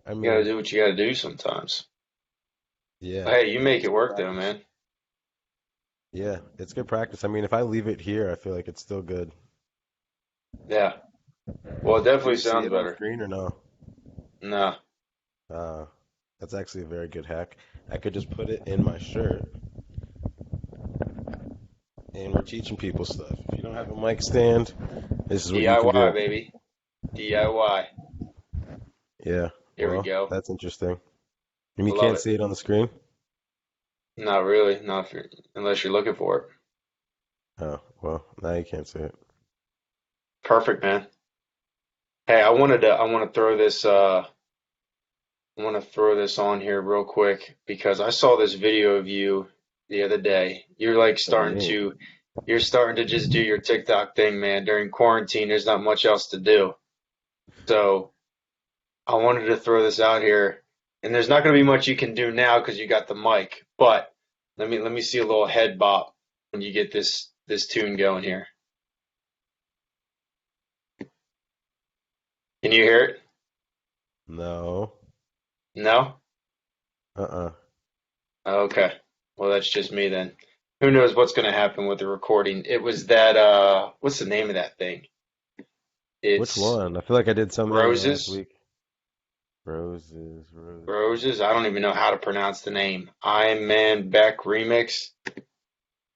I You gotta mean, do what you gotta do sometimes. yeah, But hey, you make it's it good work though, practice. man. Yeah, it's good practice. I mean, if I leave it here, I feel like it's still good. Yeah. Well, it Do definitely you see sounds it on better. screen or no? Nah. Uh, that's actually a very good hack. I could just put it in my shirt, and we're teaching people stuff. If you don't have a mic stand, this is what you can DIY, do. baby. DIY. Yeah, Here we well, go. that's interesting. And I you love can't it. see it on the screen? Not really. Not if you're, unless you're looking for it. Oh, well, now you can't see it. Perfect, man. Hey, I want to throw this, I want to throw this on here real quick because I saw this video of you the other day. Oh, me. You're starting to just do your TikTok thing, man. During quarantine, there's not much else to do. So I wanted to throw this out here, and there's not going to be much you can do now because you got the mic. But let me see a little head bop when you get this tune going here. Can you hear it? No. No? Uh-uh. Okay. Well, that's just me then. Who knows what's going to happen with the recording? It was that what's the name of that thing? Which It's one? I feel like I did something in the last Roses. week. Roses, roses. Roses. I don't even know how to pronounce the name. Iron Man Beck remix.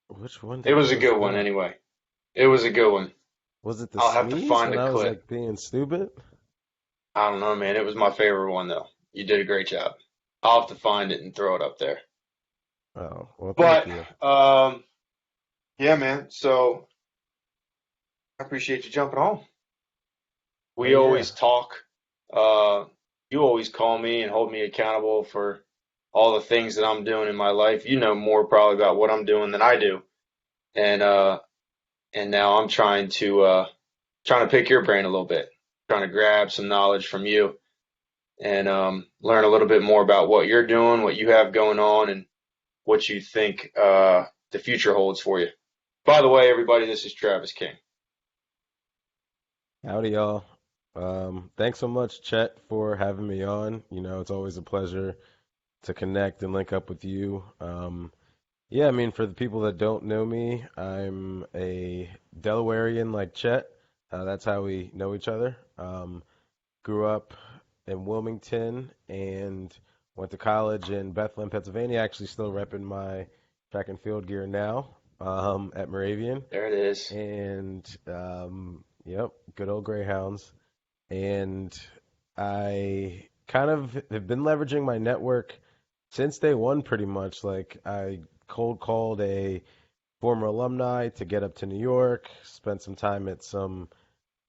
Which one It was a was good one that? anyway. It was a good one. Was it the I'll have to sneeze find when the I was clip. like being stupid? I don't know, man. It was my favorite one though. You did a great job. I'll have to find it and throw it up there. Oh, well, thank But you. yeah, man. So I appreciate you jumping on. Oh, We yeah. always talk. Uh, you always call me and hold me accountable for all the things that I'm doing in my life. You know more probably about what I'm doing than I do. And and now I'm trying to pick your brain a little bit, trying to grab some knowledge from you and learn a little bit more about what you're doing, what you have going on, and what you think the future holds for you. By the way, everybody, this is Travis King. Howdy, y'all. Thanks so much, Chet, for having me on. It's always a pleasure to connect and link up with you. Yeah, I mean, for the people that don't know me, I'm a Delawarean like Chet. That's how we know each other. Grew up in Wilmington and went to college in Bethlehem, Pennsylvania. Actually, still repping my track and field gear now at Moravian. There it is. And yep, good old Greyhounds. And I kind of have been leveraging my network since day one, pretty much. Like I cold called a former alumni to get up to New York, spent some time at some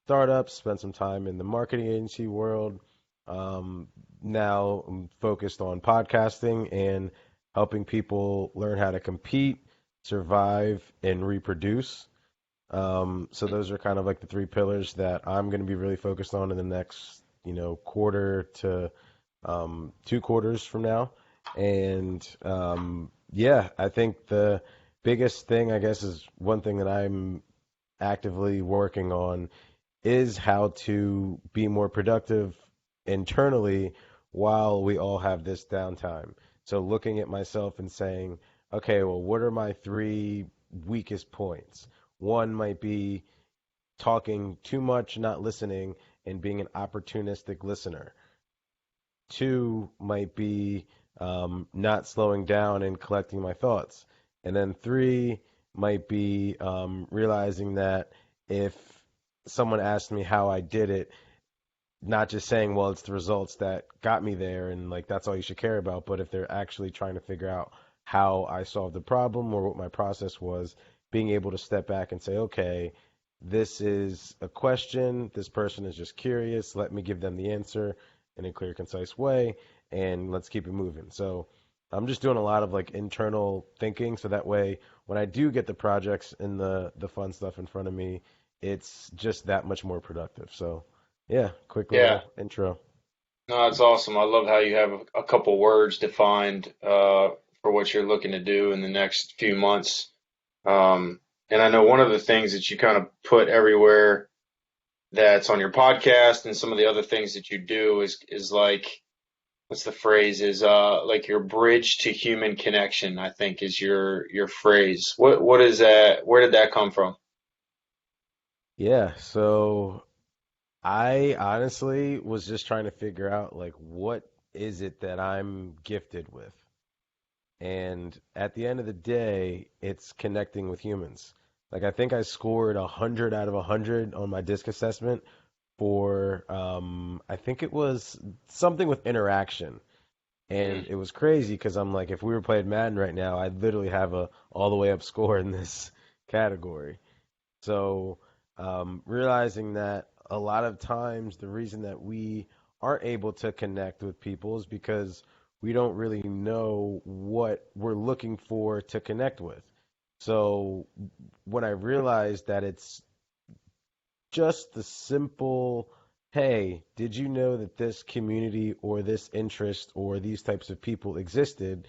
startups, spent some time in the marketing agency world. Um, Now I'm focused on podcasting and helping people learn how to compete, survive, and reproduce. So those are kind of like the three pillars that I'm going to be really focused on in the next, quarter to 2 quarters from now. And yeah, I think the biggest thing, I guess, is one thing that I'm actively working on is how to be more productive internally while we all have this downtime. So looking at myself and saying, okay, well, what are my three weakest points? One might be talking too much, not listening, and being an opportunistic listener. Two might be not slowing down and collecting my thoughts. And then three might be realizing that if someone asked me how I did it, not just saying, well, it's the results that got me there and like that's all you should care about, but if they're actually trying to figure out how I solved the problem or what my process was, being able to step back and say, okay, this is a question, this person is just curious, let me give them the answer in a clear, concise way, and let's keep it moving. So I'm just doing a lot of like internal thinking so that way when I do get the projects and the fun stuff in front of me, it's just that much more productive. So yeah, quick Yeah. little intro. No, it's awesome. I love how you have a couple words defined for what you're looking to do in the next few months. And I know one of the things that you kind of put everywhere that's on your podcast and some of the other things that you do is like what's the phrase is like your bridge to human connection, I think is your phrase. What is that? Where did that come from? Yeah, so I honestly was just trying to figure out like what is it that I'm gifted with. And at the end of the day, it's connecting with humans. Like I think I scored 100 out of 100 on my disc assessment for I think it was something with interaction. Mm, And it was crazy because I'm like, if we were playing Madden right now, I'd literally have a all the way up score in this category. So, realizing that a lot of times the reason that we aren't able to connect with people is because we don't really know what we're looking for to connect with. So, when I realized that it's just the simple, hey, did you know that this community or this interest or these types of people existed?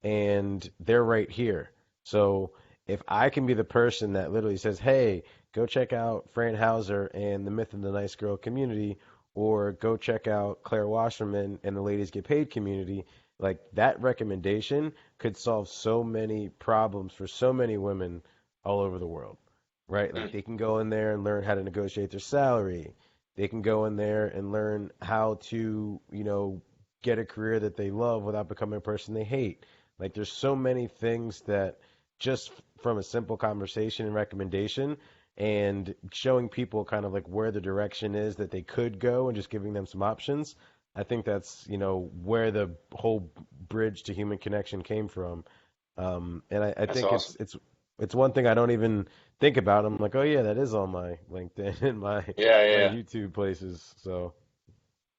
And they're right here. So if I can be the person that literally says, "Hey, go check out Fran Hauser and the Myth of the Nice Girl community," or go check out Claire Wasserman and the Ladies Get Paid community, like that recommendation could solve so many problems for so many women all over the world, right? Like mm, they can go in there and learn how to negotiate their salary. They can go in there and learn how to, get a career that they love without becoming a person they hate. Like there's so many things that just from a simple conversation and recommendation and showing people kind of like where the direction is that they could go and just giving them some options. I think that's, where the whole bridge to human connection came from. And I that's think awesome. it's one thing I don't even think about. I'm like, oh yeah, that is on my LinkedIn and Yeah, my yeah. YouTube places. So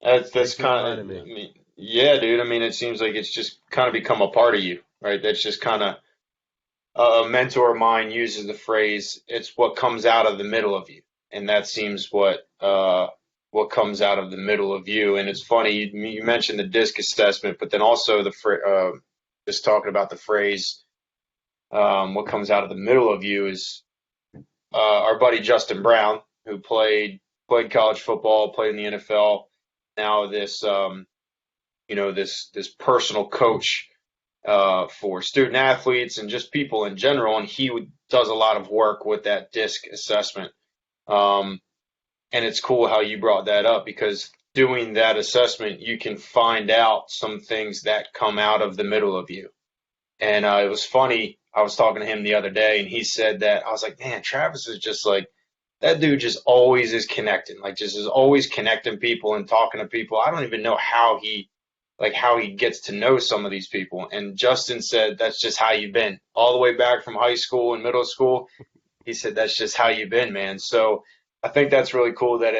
That's thanks for kind of, reminding me. I mean, yeah, dude. I mean, it seems like it's just kind of become a part of you, right? That's just kind of a mentor of mine uses the phrase, "It's what comes out of the middle of you," and that seems what comes out of the middle of you. And it's funny you mentioned the disc assessment, but then also just talking about the phrase, "What comes out of the middle of you" is our buddy Justin Brown, who played college football, played in the NFL. Now this personal coach for student athletes and just people in general, and he does a lot of work with that disc assessment. Um, and it's cool how you brought that up because doing that assessment, you can find out some things that come out of the middle of you. And it was funny. I was talking to him the other day, and he said that I was like, man, Travis is just like that dude. Just always is connecting, like just is always connecting people and talking to people. I don't even know how he gets to know some of these people. And Justin said that's just how you've been all the way back from high school and middle school. He said that's just how you've been, man. So I think that's really cool that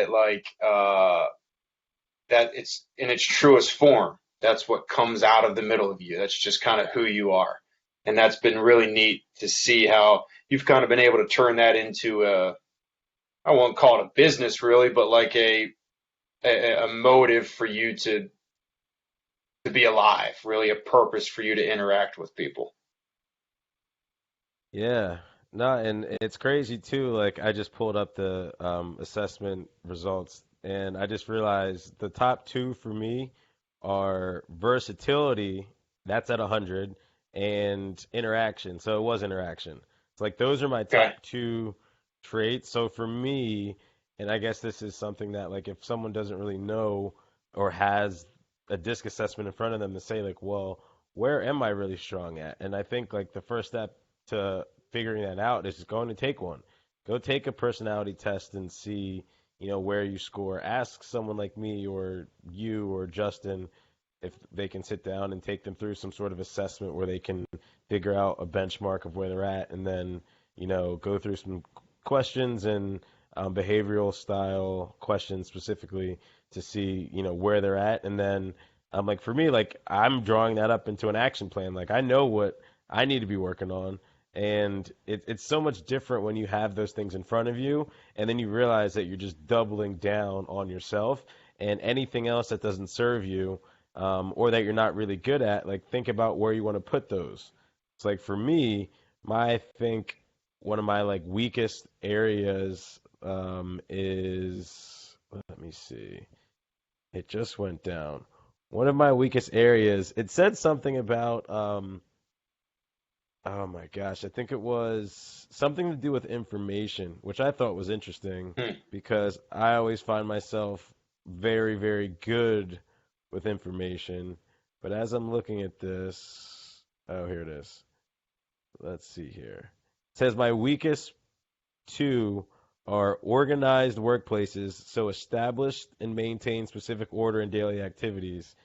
that it's in its truest form. That's what comes out of the middle of you. That's just kind of who you are. And that's been really neat to see how you've kind of been able to turn that into I won't call it a business really, but like a motive for you to be alive, really a purpose for you to interact with people. Yeah. No, and it's crazy too. Like I just pulled up the assessment results and I just realized the top two for me are versatility, that's at 100, and interaction. So it was interaction. It's like those are my Okay. top two traits. So for me, and I guess this is something that like if someone doesn't really know or has a disc assessment in front of them to say like, well, where am I really strong at? And I think like the first step to figuring that out is going to take one. Go take a personality test and see, where you score. Ask someone like me or you or Justin if they can sit down and take them through some sort of assessment where they can figure out a benchmark of where they're at and then, go through some questions and behavioral style questions specifically to see, where they're at. And then, like for me, like I'm drawing that up into an action plan. Like I know what I need to be working on. And it's so much different when you have those things in front of you, and then you realize that you're just doubling down on yourself, and anything else that doesn't serve you, or that you're not really good at, like think about where you want to put those. It's like for me, I think one of my like weakest areas is, let me see, it just went down. One of my weakest areas. It said something about oh my gosh, I think it was something to do with information, which I thought was interesting Hmm. because I always find myself very, very good with information. But as I'm looking at this, oh, here it is. Let's see here. It says my weakest two are organized workplaces, so established and maintain specific order in daily activities.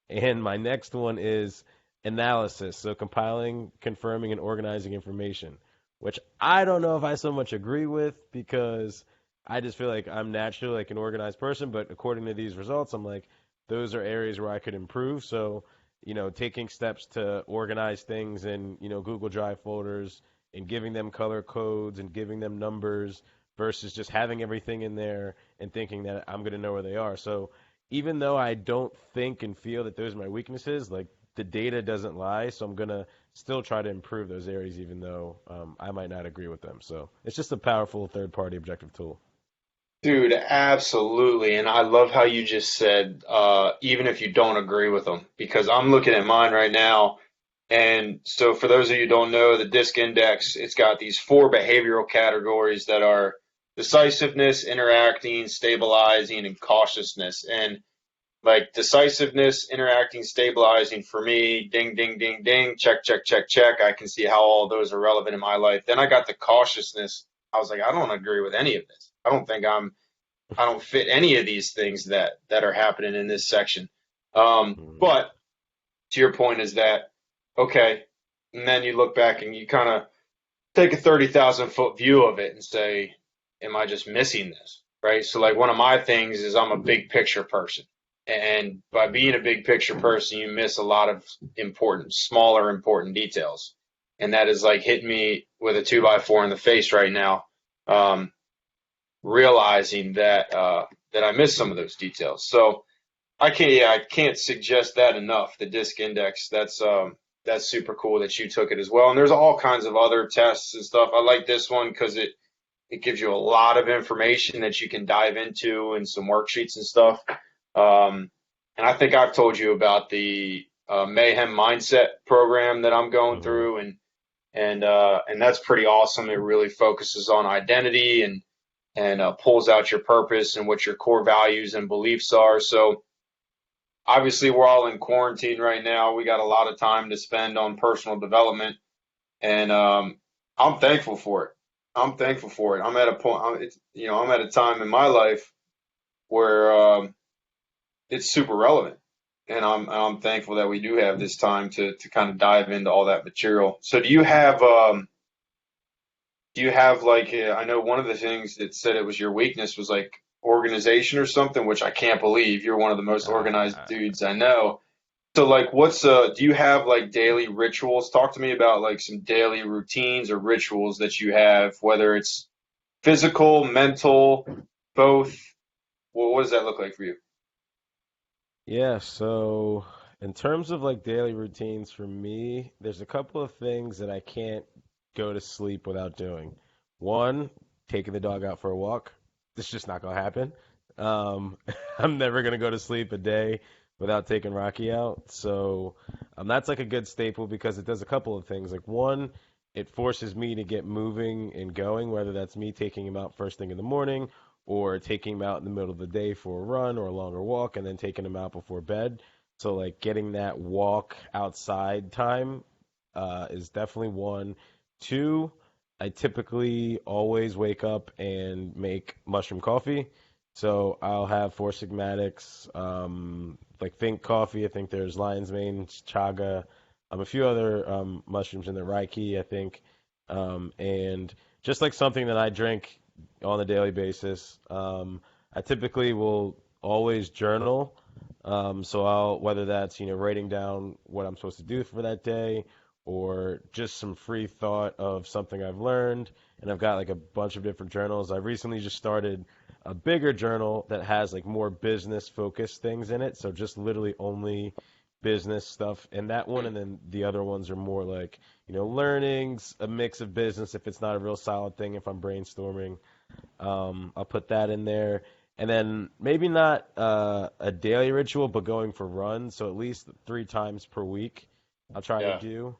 And my next one is analysis, so compiling, confirming, and organizing information, which I don't know if I so much agree with because I just feel like I'm naturally like an organized person, but according to these results, I'm like those are areas where I could improve. So, taking steps to organize things in, Google Drive folders and giving them color codes and giving them numbers versus just having everything in there and thinking that I'm going to know where they are. So, even though I don't think and feel that those are my weaknesses, like the data doesn't lie, so I'm gonna still try to improve those areas, even though I might not agree with them. So it's just a powerful third-party objective tool. Dude, absolutely. And I love how you just said, even if you don't agree with them, because I'm looking at mine right now. And so for those of you who don't know, the DISC index, it's got these four behavioral categories that are decisiveness, interacting, stabilizing, and cautiousness. And like decisiveness, interacting, stabilizing for me, ding, ding, ding, ding, check, check, check, check. I can see how all those are relevant in my life. Then I got the cautiousness. I was like, I don't agree with any of this. I don't fit any of these things that are happening in this section. Mm-hmm. But to your point is that okay, and then you look back and you kind of take a 30,000 foot view of it and say, am I just missing this? Right. So like one of my things is I'm a big picture person. And by Mm-hmm. being a big picture person, you miss a lot of important, smaller important details. And that is like hitting me with a 2x4 in the face right now. Um, Realizing that I missed some of those details. So I can't suggest that enough. The disc index, that's super cool that you took it as well. And there's all kinds of other tests and stuff. I like this one because it gives you a lot of information that you can dive into and some worksheets and stuff. And I think I've told you about the Mayhem Mindset program that I'm going Mm-hmm. through, and that's pretty awesome. It really focuses on identity and pulls out your purpose and what your core values and beliefs are. So obviously we're all in quarantine right now. We got a lot of time to spend on personal development, and I'm thankful for it. I'm thankful for it. I'm at a point. I'm at a time in my life where it's super relevant, and I'm thankful that we do have this time to kind of dive into all that material. So do you have like I know one of the things that said it was your weakness was like organization or something, which I can't believe. You're one of the most organized Uh, dudes I know. So like what's do you have like daily rituals? Talk to me about like some daily routines or rituals that you have, whether it's physical, mental, both. What does that look like for you? yeah, so in terms of like daily routines for me, there's a couple of things that I can't go to sleep without doing. One, taking the dog out for a walk. It's just not gonna happen. Um, I'm never gonna go to sleep a day without taking Rocky out. So that's like a good staple because it does a couple of things. Like one, it forces me to get moving and going, whether that's me taking him out first thing in the morning or taking him out in the middle of the day for a run or a longer walk and then taking him out before bed. So like getting that walk outside time is definitely one. Two, I typically always wake up and make mushroom coffee. So I'll have Four Sigmatics, like Think Coffee. I think there's Lion's Mane, Chaga, a few other mushrooms in there, Reiki, I think, and just like something that I drink on a daily basis. I typically will always journal. So I'll whether that's writing down what I'm supposed to do for that day or just some free thought of something I've learned. And I've got like a bunch of different journals. I recently just started a bigger journal that has like more business focused things in it. So just literally only business stuff in that one. And then the other ones are more like, learnings, a mix of business if it's not a real solid thing, if I'm brainstorming. I'll put that in there. And then maybe not a daily ritual, but going for runs. So at least 3 times per week, I'll try to Yeah. do.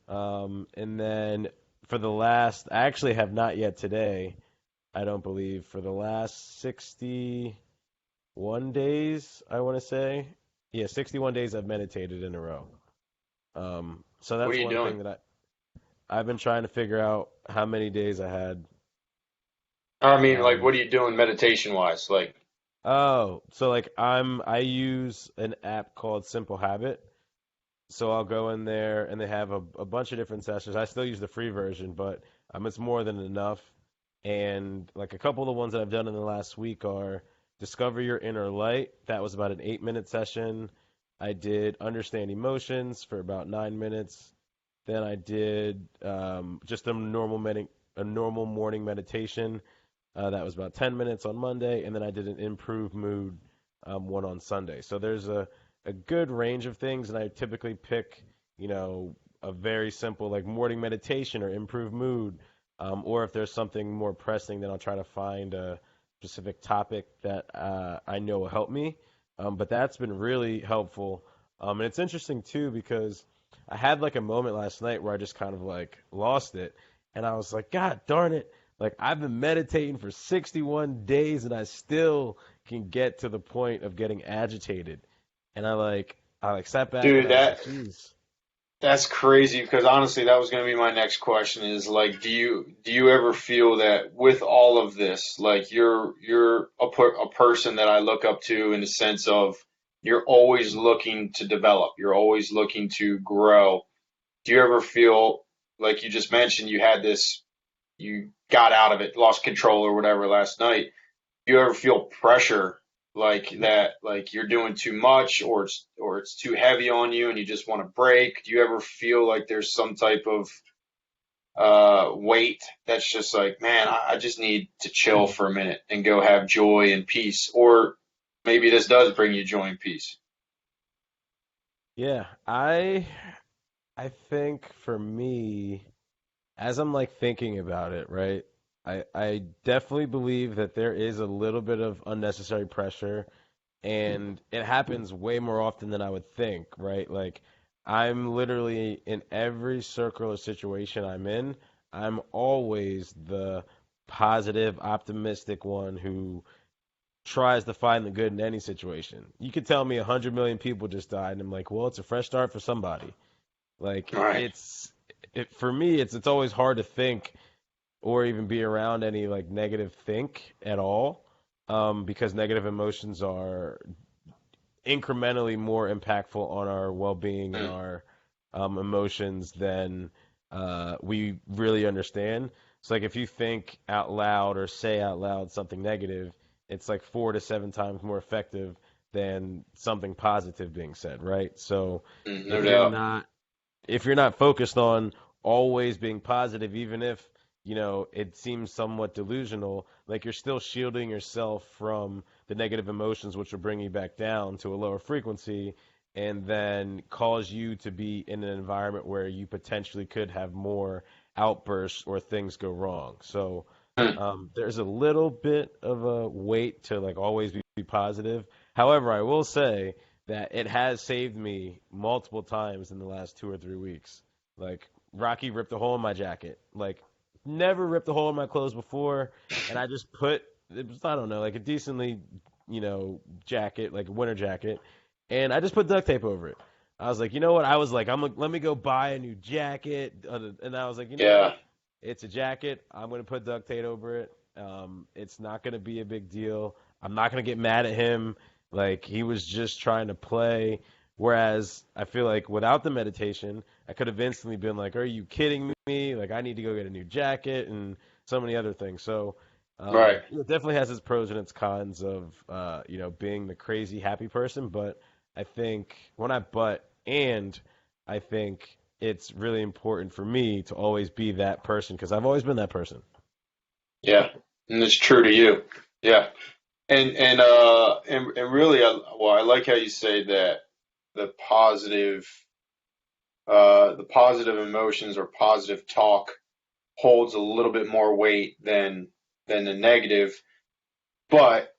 And then for the last, I actually have not yet today, I don't believe, for the last 61 days, I want to say. Yeah, 61 days I've meditated in a row. So What that's are you one doing? thing that I've been trying to figure out how many days I had. I mean, like, Um, what are you doing meditation wise? Like, oh, so like I use an app called Simple Habit. So I'll go in there and they have a bunch of different sessions. I still use the free version, but it's more than enough. And like a couple of the ones that I've done in the last week are Discover Your Inner Light. That was about an 8 minute session. I did Understand Emotions for about 9 minutes. Then I did just a normal morning meditation. That was about 10 minutes on Monday, and then I did an improved mood one on Sunday. So there's a good range of things, and I typically pick, a very simple like morning meditation or improved mood, or if there's something more pressing, then I'll try to find a specific topic that I know will help me. But that's been really helpful, and it's interesting too because I had like a moment last night where I just kind of like lost it, and I was like, God darn it! Like I've been meditating for 61 days and I still can get to the point of getting agitated. And I sat back and dude, I was like, that geez. that's crazy because honestly, that was going to be my next question is like, do you ever feel that with all of this, like you're a person that I look up to in the sense of you're always looking to develop, you're always looking to grow. Do you ever feel like you just mentioned you had this, you got out of it, lost control or whatever last night? Do you ever feel pressure like that, like you're doing too much or it's too heavy on you and you just want to break? Do you ever feel like there's some type of weight that's just like, man, I just need to chill for a minute and go have joy and peace? Or maybe this does bring you joy and peace. Yeah, I think for me, as I'm like thinking about it, right? I definitely believe that there is a little bit of unnecessary pressure and it happens way more often than I would think, right? Like I'm literally in every circle or situation I'm in, I'm always the positive, optimistic one who tries to find the good in any situation. You could tell me 100 million people just died, and I'm like, well, it's a fresh start for somebody. Like Right. for me, it's always hard to think or even be around any like negative think at all, because negative emotions are incrementally more impactful on our well-being and Mm, our emotions than we really understand. So, like, if you think out loud or say out loud something negative, it's like 4 to 7 times more effective than something positive being said, right? So, no if you're doubt. not if you're not focused on always being positive, even if it seems somewhat delusional, like you're still shielding yourself from the negative emotions, which will bring you back down to a lower frequency, and then cause you to be in an environment where you potentially could have more outbursts or things go wrong. So Mm, there's a little bit of a weight to like always be positive. However, I will say that it has saved me multiple times in the last 2 or 3 weeks. Like Rocky ripped a hole in my jacket. Like never ripped a hole in my clothes before, and I just put it was I don't know like a decently jacket like a winter jacket, and I just put duct tape over it. I was like, you know what? I was like, let me go buy a new jacket, and I was like, you know yeah. what? It's a jacket. I'm gonna put duct tape over it. It's not gonna be a big deal. I'm not gonna get mad at him. Like he was just trying to play. Whereas I feel like without the meditation, I could have instantly been like, "Are you kidding me? Like I need to go get a new jacket and so many other things." So Right. it definitely has its pros and its cons of being the crazy happy person. But I think when I but and I think it's really important for me to always be that person because I've always been that person. Yeah. And it's true to you. Yeah. And really, well, I like how you say that the positive the positive emotions or positive talk holds a little bit more weight than the negative. But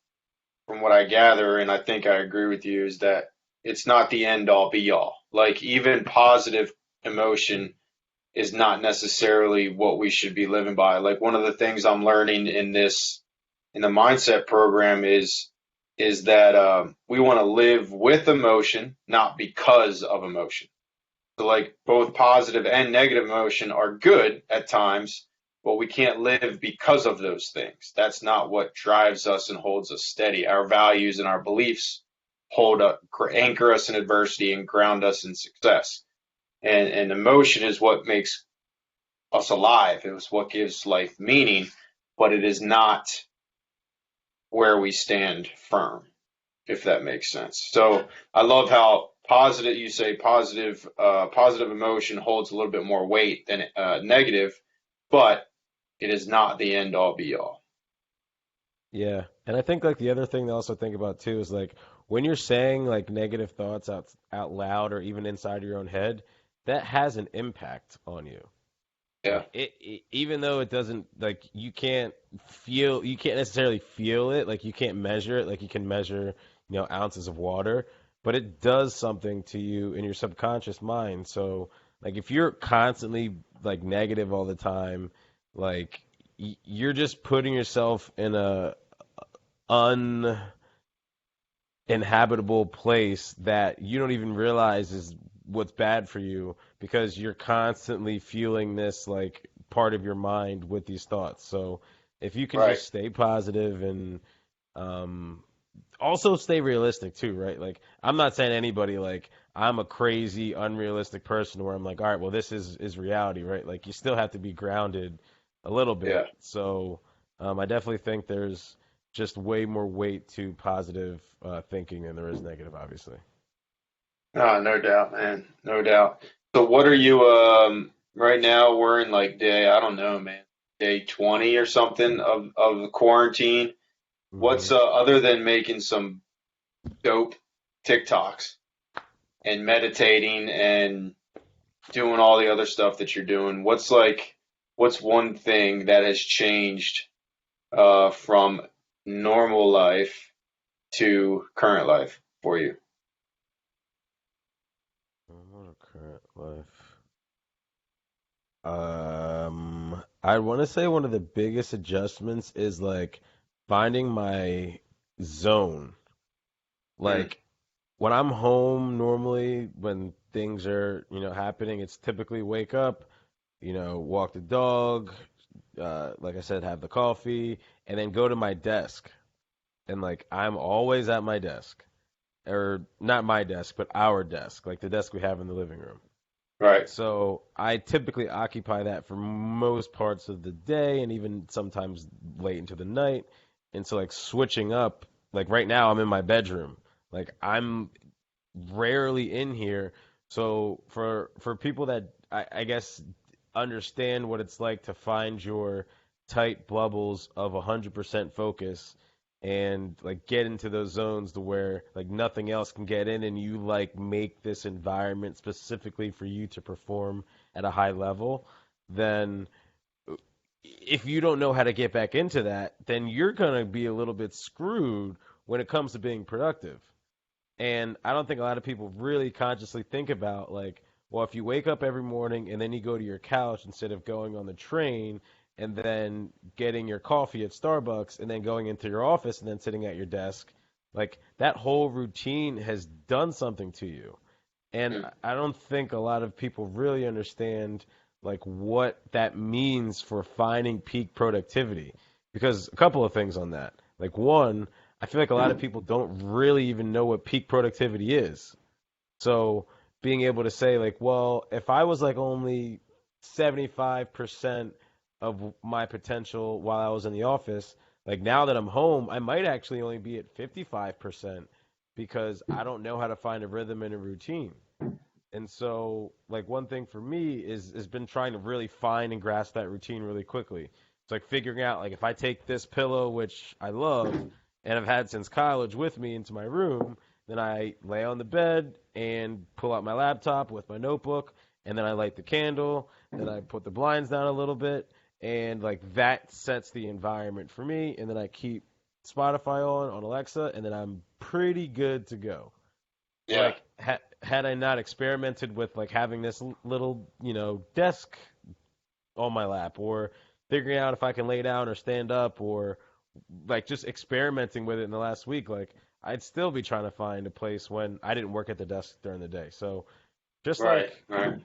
from what I gather, and I think I agree with you, is that it's not the end all be all. Like even positive emotion is not necessarily what we should be living by. Like one of the things I'm learning in the mindset program is that we want to live with emotion, not because of emotion. So like both positive and negative emotion are good at times, but we can't live because of those things. That's not what drives us and holds us steady. Our values and our beliefs hold up, anchor us in adversity and ground us in success. And emotion is what makes us alive. It was what gives life meaning, but it is not where we stand firm, if that makes sense. So I love how positive you say positive emotion holds a little bit more weight than negative, but it is not the end all be all. Yeah. And I think like the other thing to also think about too is like when you're saying like negative thoughts out loud or even inside your own head, that has an impact on you. Yeah, Like even though it doesn't like you can't necessarily feel it, like you can't measure it, like you can measure, ounces of water, but it does something to you in your subconscious mind. So like if you're constantly like negative all the time, like you're just putting yourself in a uninhabitable place that you don't even realize is what's bad for you because you're constantly fueling this like part of your mind with these thoughts. So if you can right. just stay positive and um, also stay realistic too, right? Like I'm not saying anybody like I'm a crazy, unrealistic person where I'm like, all right, well this is reality, right? Like you still have to be grounded a little Yeah. bit. So I definitely think there's just way more weight to positive thinking than there is negative, obviously. No doubt, man. No doubt. So what are you right now we're in like day, I don't know, man, day 20 or something of the quarantine. Hmm. What's other than making some dope TikToks and meditating and doing all the other stuff that you're doing, what's one thing that has changed from normal life to current life for you? What a current life. I want to say one of the biggest adjustments is like finding my zone. Mm, Like when I'm home normally, when things are, happening, it's typically wake up, walk the dog, like I said, have the coffee, and then go to my desk. And like I'm always at my desk, or not my desk, but our desk, like the desk we have in the living room. right, So I typically occupy that for most parts of the day and even sometimes late into the night. And so like switching up, like right now I'm in my bedroom. Like I'm rarely in here. So for people that I guess understand what it's like to find your tight bubbles of 100% focus and like get into those zones to where like nothing else can get in and you like make this environment specifically for you to perform at a high level, then if you don't know how to get back into that, then you're going to be a little bit screwed when it comes to being productive. And I don't think a lot of people really consciously think about like, well, if you wake up every morning and then you go to your couch instead of going on the train and then getting your coffee at Starbucks and then going into your office and then sitting at your desk, like that whole routine has done something to you. And mm, I don't think a lot of people really understand like what that means for finding peak productivity. Because a couple of things on that. Like one, I feel like a lot of people don't really even know what peak productivity is. So being able to say like, well, if I was like only 75% of my potential while I was in the office, like now that I'm home, I might actually only be at 55% because I don't know how to find a rhythm and a routine. And so, like one thing for me is has been trying to really find and grasp that routine really quickly. It's like figuring out like if I take this pillow, which I love and I've had since college, with me into my room, then I lay on the bed and pull out my laptop with my notebook, and then I light the candle, then I put the blinds down a little bit, and like that sets the environment for me, and then I keep Spotify on Alexa, and then I'm pretty good to go. Yeah. Like had I not experimented with like having this little desk on my lap, or figuring out if I can lay down or stand up, or like just experimenting with it in the last week, like I'd still be trying to find a place when I didn't work at the desk during the day. So just Right. like Right.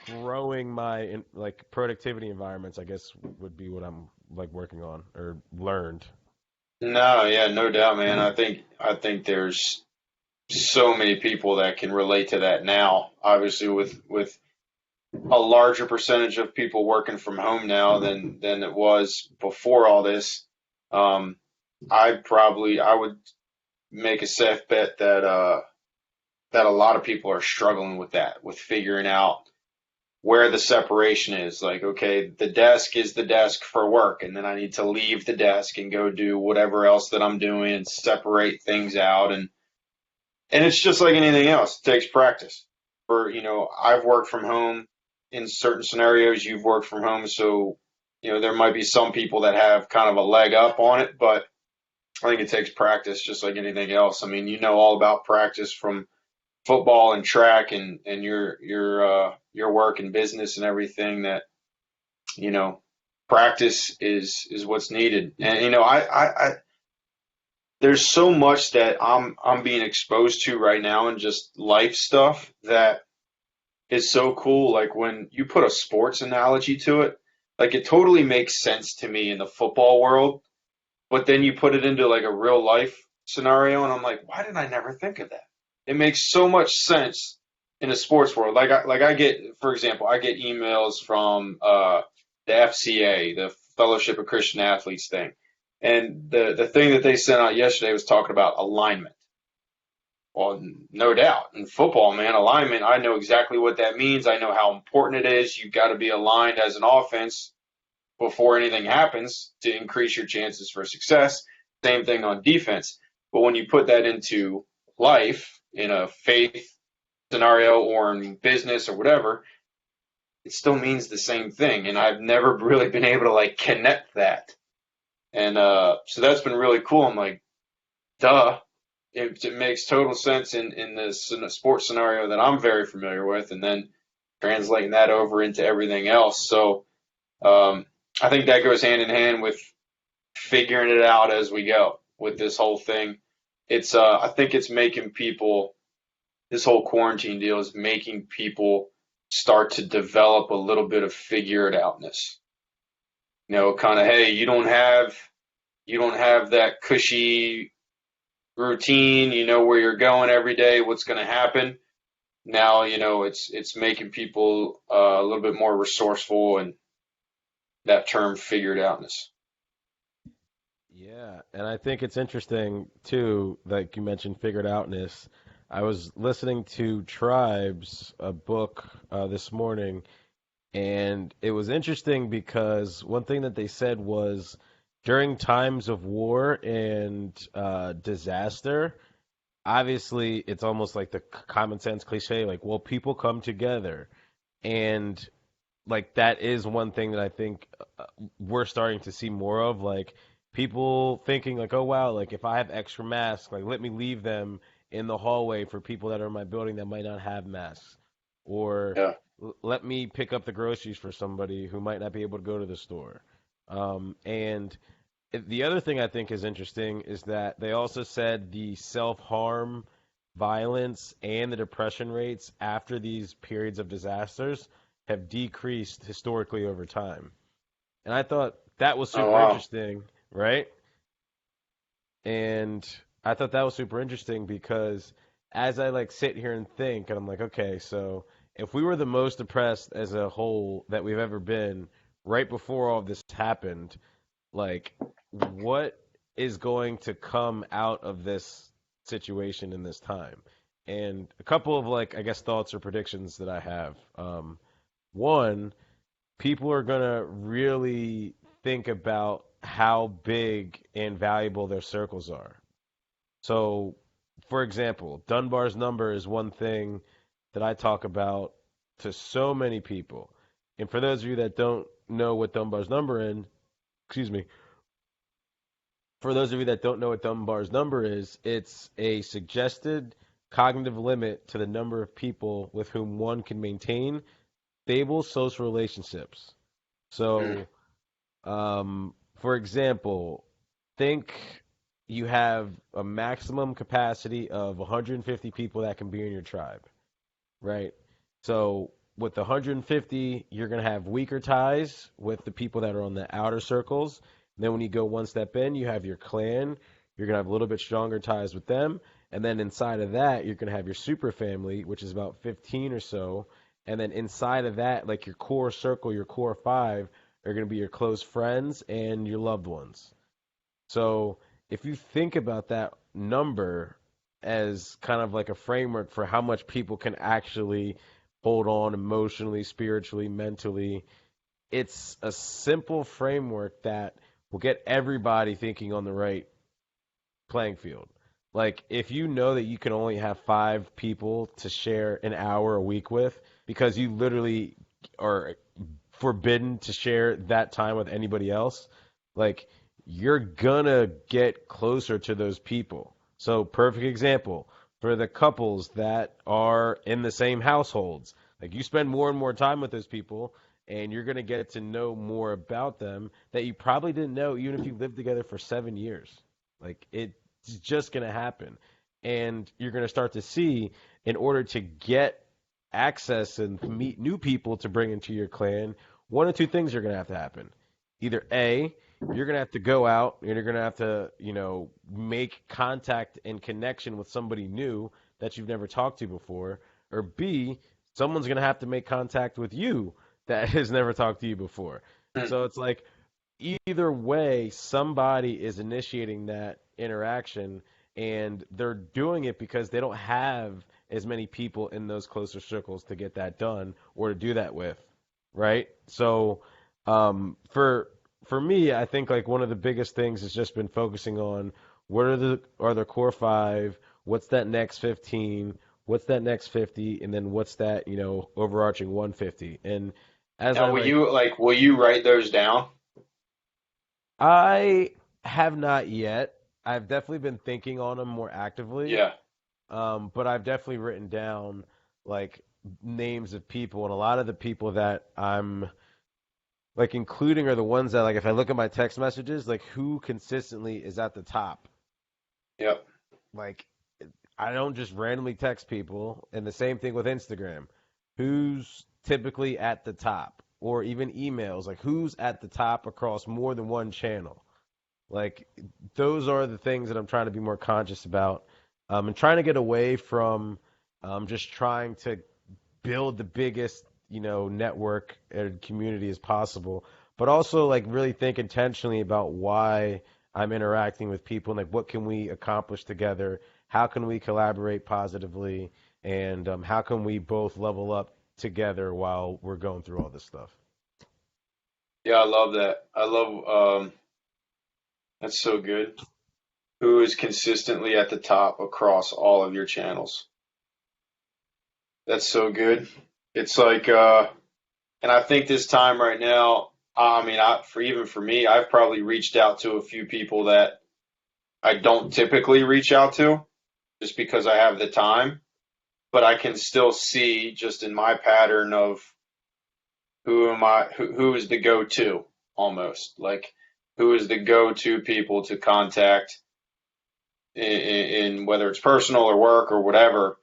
growing my like productivity environments, I guess would be what I'm like working on or learned. No, yeah, no doubt, man. I think there's so many people that can relate to that now. Obviously, with a larger percentage of people working from home now than it was before all this. Um, I would make a safe bet that that a lot of people are struggling with that, with figuring out where the separation is. Like, okay, the desk is the desk for work, and then I need to leave the desk and go do whatever else that I'm doing and separate things out. And it's just like anything else. It takes practice. I've worked from home in certain scenarios. You've worked from home, so there might be some people that have kind of a leg up on it, but I think it takes practice, just like anything else. I mean, you know all about practice from football and track and your work and business and everything. That you know, practice is what's needed. And I there's so much that I'm being exposed to right now and just life stuff that is so cool. Like when you put a sports analogy to it, like it totally makes sense to me in the football world, but then you put it into like a real life scenario and I'm like, why did I never think of that? It makes so much sense in the sports world. Like I get, for example, I get emails from the FCA, the Fellowship of Christian Athletes thing. And the thing that they sent out yesterday was talking about alignment. Well, no doubt. In football, man, alignment, I know exactly what that means. I know how important it is. You've got to be aligned as an offense before anything happens to increase your chances for success. Same thing on defense. But when you put that into life, in a faith scenario or in business or whatever, it still means the same thing. And I've never really been able to like connect that. And so that's been really cool. I'm like, duh. It makes total sense in this in a sports scenario that I'm very familiar with, and then translating that over into everything else. So I think that goes hand in hand with figuring it out as we go with this whole thing. I think it's making people, this whole quarantine deal is making people start to develop a little bit of figure it outness. Kind of, hey, you don't have that cushy routine. You know where you're going every day, what's going to happen. Now, it's making people a little bit more resourceful and that term figured outness. Yeah, and I think it's interesting too, like you mentioned, figured outness. I was listening to Tribes, a book, this morning, and it was interesting because one thing that they said was during times of war and disaster, obviously it's almost like the common sense cliche, like, well, people come together. And like that is one thing that I think we're starting to see more of, like people thinking like, oh wow, like if I have extra masks, like let me leave them in the hallway for people that are in my building that might not have masks, or Yeah. let me pick up the groceries for somebody who might not be able to go to the store. And the other thing I think is interesting is that they also said the self harm, violence, and the depression rates after these periods of disasters have decreased historically over time. And I thought that was Oh super wow. interesting, right? And I thought that was super interesting because as I like sit here and think, and I'm like, okay, so if we were the most depressed as a whole that we've ever been right before all of this happened, like what is going to come out of this situation in this time? And a couple of like I guess thoughts or predictions that I have. One, people are gonna really think about how big and valuable their circles are. So, for example, Dunbar's number is one thing that I talk about to so many people. And for those of you that don't know what Dunbar's number in, excuse me, For those of you that don't know what Dunbar's number is, it's a suggested cognitive limit to the number of people with whom one can maintain stable social relationships. Mm, So, for example, think you have a maximum capacity of 150 people that can be in your tribe, right? So with the 150, you're going to have weaker ties with the people that are on the outer circles. And then when you go one step in, you have your clan. You're going to have a little bit stronger ties with them. And then inside of that, you're going to have your super family, which is about 15 or so. And then inside of that, like your core circle, your core five, are going to be your close friends and your loved ones. So if you think about that number as kind of like a framework for how much people can actually hold on emotionally, spiritually, mentally, it's a simple framework that will get everybody thinking on the right playing field. Like if you know that you can only have five people to share an hour a week with because you literally are forbidden to share that time with anybody else, like you're gonna get closer to those people. So perfect example for the couples that are in the same households. Like you spend more and more time with those people and you're gonna get to know more about them that you probably didn't know even if you lived together for 7 years. Like it's just gonna happen. And you're gonna start to see in order to get access and meet new people to bring into your clan, one of two things are going to have to happen. Either A, you're going to have to go out and you're going to have to, make contact and connection with somebody new that you've never talked to before, or B, someone's going to have to make contact with you that has never talked to you before. mm. So it's like either way, somebody is initiating that interaction and they're doing it because they don't have as many people in those closer circles to get that done or to do that with, right? So, for me, I think like one of the biggest things has just been focusing on what are the core five, what's that next 15, what's that next 50, and then what's that overarching 150. And as Now, I like will you write those down? I have not yet. I've definitely been thinking on them more actively, Yeah, but I've definitely written down like names of people, and a lot of the people that I'm like including are the ones that like if I look at my text messages, like who consistently is at the top. yep. Like I don't just randomly text people, and the same thing with Instagram. Who's typically at the top, or even emails, like who's at the top across more than one channel. Like those are the things that I'm trying to be more conscious about, and trying to get away from just trying to build the biggest network and community as possible, but also like really think intentionally about why I'm interacting with people and like what can we accomplish together, how can we collaborate positively, and how can we both level up together while we're going through all this stuff. Yeah, I love that. I love that's so good. Who is consistently at the top across all of your channels? That's so good. It's like and I think this time right now, I mean, for even for me, I've probably reached out to a few people that I don't typically reach out to just because I have the time, but I can still see just in my pattern of who is the go-to almost, like who is the go-to people to contact in whether it's personal or work or whatever.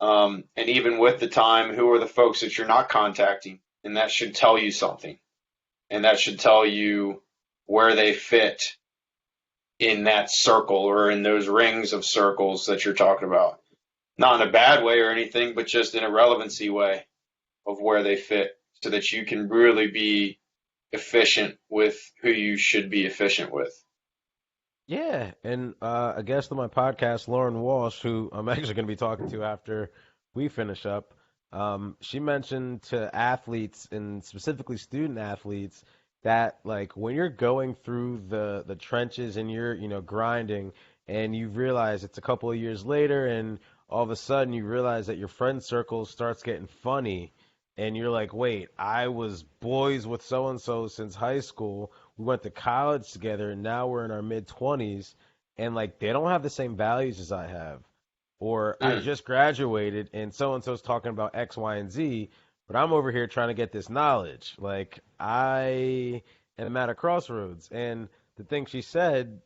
And even with the time, who are the folks that you're not contacting? And that should tell you something. And that should tell you where they fit in that circle or in those rings of circles that you're talking about. Not in a bad way or anything, but just in a relevancy way of where they fit so that you can really be efficient with who you should be efficient with. Yeah, and a guest on my podcast, Lauren Walsh, who I'm actually going to be talking to after we finish up, she mentioned to athletes and specifically student athletes that like when you're going through the trenches and you're grinding and you realize it's a couple of years later and all of a sudden you realize that your friend circle starts getting funny and you're like, wait, I was boys with so and so since high school. we went to college together, and now we're in our mid 20s, and like they don't have the same values as I have. Or I Mm, just graduated, and so so's talking about X, Y, and Z, but I'm over here trying to get this knowledge. Like I am at a crossroads, and the thing she said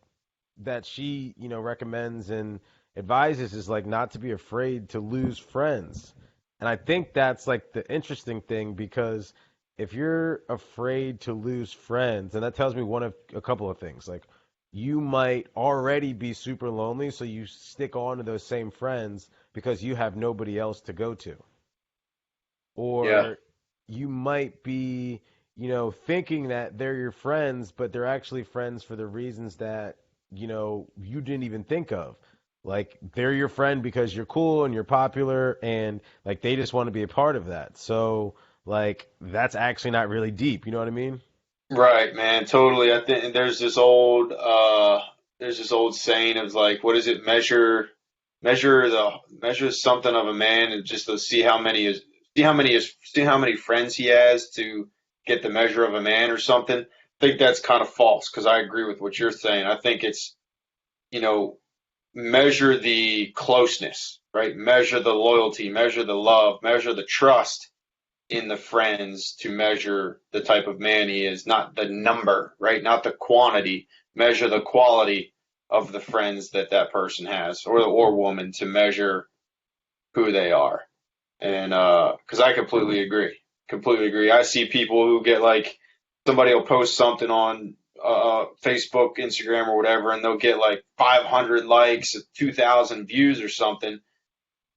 that she, recommends and advises is like not to be afraid to lose friends. And I think that's like the interesting thing because if you're afraid to lose friends, and that tells me one of a couple of things. Like you might already be super lonely, so you stick on to those same friends because you have nobody else to go to, yeah. or you might be, thinking that they're your friends, but they're actually friends for the reasons that, you didn't even think of. Like they're your friend because you're cool and you're popular and like they just want to be a part of that. So like that's actually not really deep, you know what I mean? Right, man, totally. I think there's this old saying of like, what is it? Measure something of a man and just to see how many friends he has to get the measure of a man or something. I think that's kind of false because I agree with what you're saying. I think it's, you know, measure the closeness, right? Measure the loyalty, measure the love, measure the trust in the friends to measure the type of man he is, not the number, right? Not the quantity. Measure the quality of the friends that that person has or woman to measure who they are. And because I completely agree. I see people who get like somebody will post something on Facebook, Instagram, or whatever, and they'll get like 500 likes, 2,000 views or something,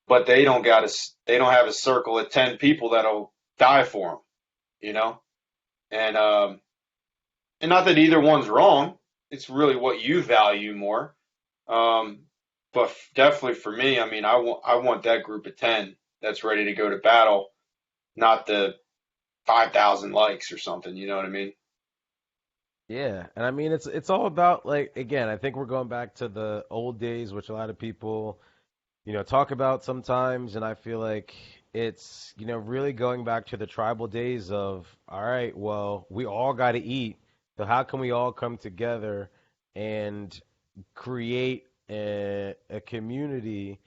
but they don't have a circle of 10 people that'll die for them, you know? And and not that either one's wrong. It's really what you value more. Um, but definitely for me, I mean, I want that group of 10 that's ready to go to battle, not the 5,000 likes or something. You know what I mean? Yeah, and I mean it's all about like again, I think we're going back to the old days, which a lot of people talk about sometimes, and I feel like it's, really going back to the tribal days of, all right, well, we all got to eat, so how can we all come together and create a community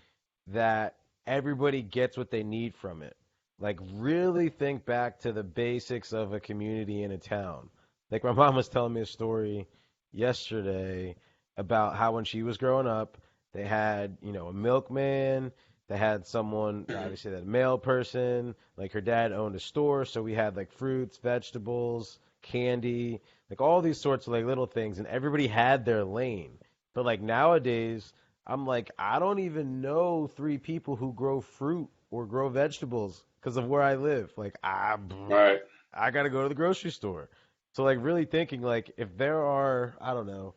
that everybody gets what they need from it? Like, really think back to the basics of a community in a town. Like, my mom was telling me a story yesterday about how when she was growing up, they had, a milkman. They had someone, obviously, that male person. Like her dad owned a store, so we had like fruits, vegetables, candy, like all these sorts of like little things, and everybody had their lane. But like nowadays, I'm like, I don't even know three people who grow fruit or grow vegetables because of where I live. Like Right. I got to go to the grocery store. So like really thinking like if there are, I don't know,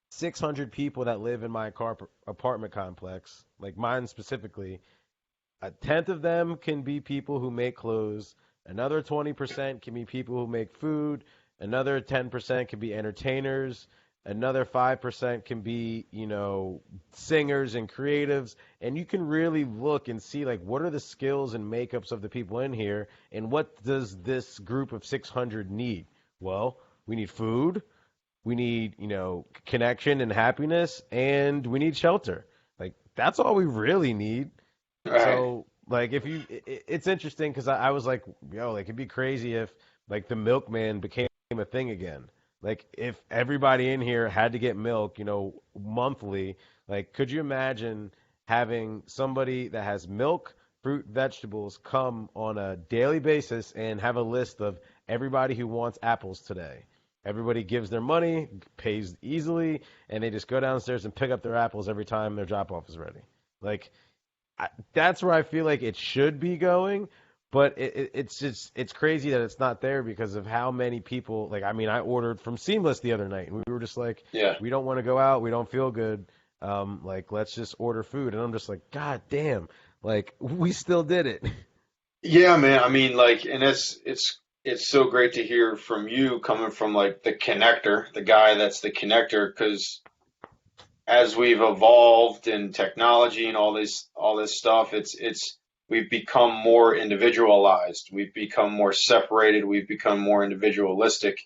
600 people that live in my apartment complex, like mine specifically, a tenth of them can be people who make clothes. Another 20% can be people who make food. Another 10% can be entertainers. Another 5% can be, singers and creatives. And you can really look and see, like, what are the skills and makeups of the people in here? And what does this group of 600 need? Well, we need food. We need, connection and happiness. And we need shelter. Like, that's all we really need. Right. So, like, if you, it's interesting because I was like, yo, like, it'd be crazy if, like, the milkman became a thing again. Like, if everybody in here had to get milk, monthly, like, could you imagine having somebody that has milk, fruit, vegetables come on a daily basis and have a list of everybody who wants apples today? Everybody gives their money, pays easily, and they just go downstairs and pick up their apples every time their drop off is ready. Like, that's where I feel like it should be going. But it's just it's crazy that it's not there because of how many people. Like I mean, I ordered from Seamless the other night, and we were just like, Yeah. we don't want to go out, we don't feel good. Like let's just order food, and I'm just like, God damn, like we still did it. Yeah, man. I mean, like, and it's so great to hear from you coming from like the connector, the guy that's the connector, because as we've evolved in technology and all this stuff, it's we've become more individualized. We've become more separated. We've become more individualistic.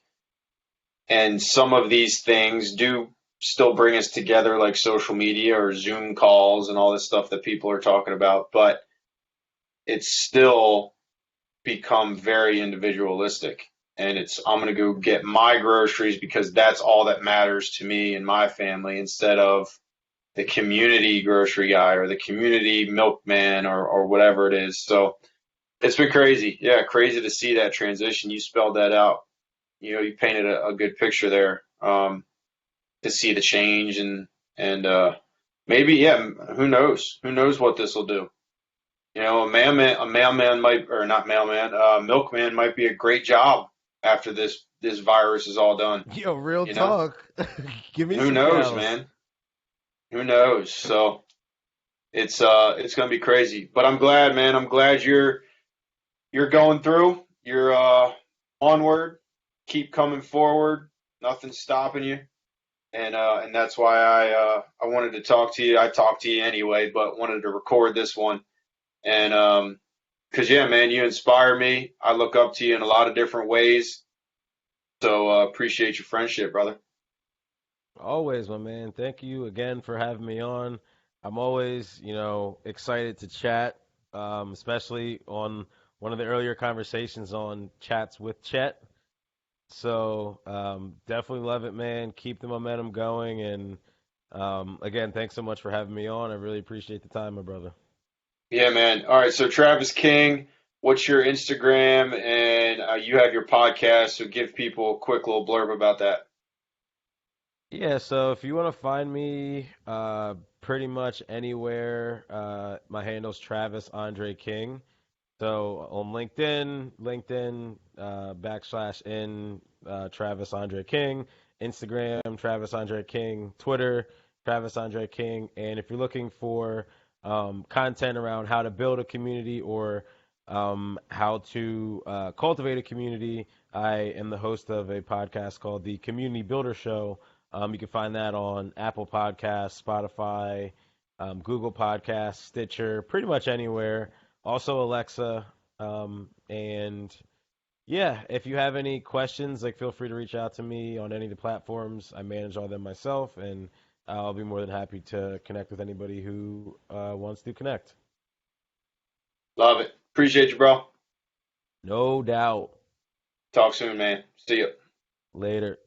And some of these things do still bring us together, like social media or Zoom calls and all this stuff that people are talking about, but it's still become very individualistic. And it's, I'm going to go get my groceries because that's all that matters to me and my family instead of the community grocery guy or the community milkman or whatever it is. So it's been crazy. Yeah, crazy to see that transition. You spelled that out. You know, you painted a good picture there. To see the change and maybe yeah, who knows? Who knows what this will do? You know, a mailman might or not mailman, milkman might be a great job after this virus is all done. Yo, real You know, talk. Give me who some knows, cows. man? Who knows? So it's gonna be crazy. But I'm glad, man. I'm glad you're going through. You're onward. Keep coming forward. Nothing's stopping you. And that's why I wanted to talk to you. I talked to you anyway, but wanted to record this one. And because yeah, man, you inspire me. I look up to you in a lot of different ways. So appreciate your friendship, brother. Always, my man. Thank you again for having me on. I'm always, excited to chat, especially on one of the earlier conversations on chats with Chet. So definitely love it, man. Keep the momentum going, and again, thanks so much for having me on. I really appreciate the time, my brother. Yeah, man. All right. So Travis King, what's your Instagram? And you have your podcast. So give people a quick little blurb about that. Yeah, so if you want to find me pretty much anywhere, my handle's Travis Andre King. So on LinkedIn, backslash in Travis Andre King, Instagram, Travis Andre King, Twitter, Travis Andre King. And if you're looking for content around how to build a community or how to cultivate a community, I am the host of a podcast called the Community Builder Show. You can find that on Apple Podcasts, Spotify, Google Podcasts, Stitcher, pretty much anywhere. Also Alexa. And yeah, if you have any questions, like feel free to reach out to me on any of the platforms. I manage all them myself, and I'll be more than happy to connect with anybody who wants to connect. Love it. Appreciate you, bro. No doubt. Talk soon, man. See ya. Later.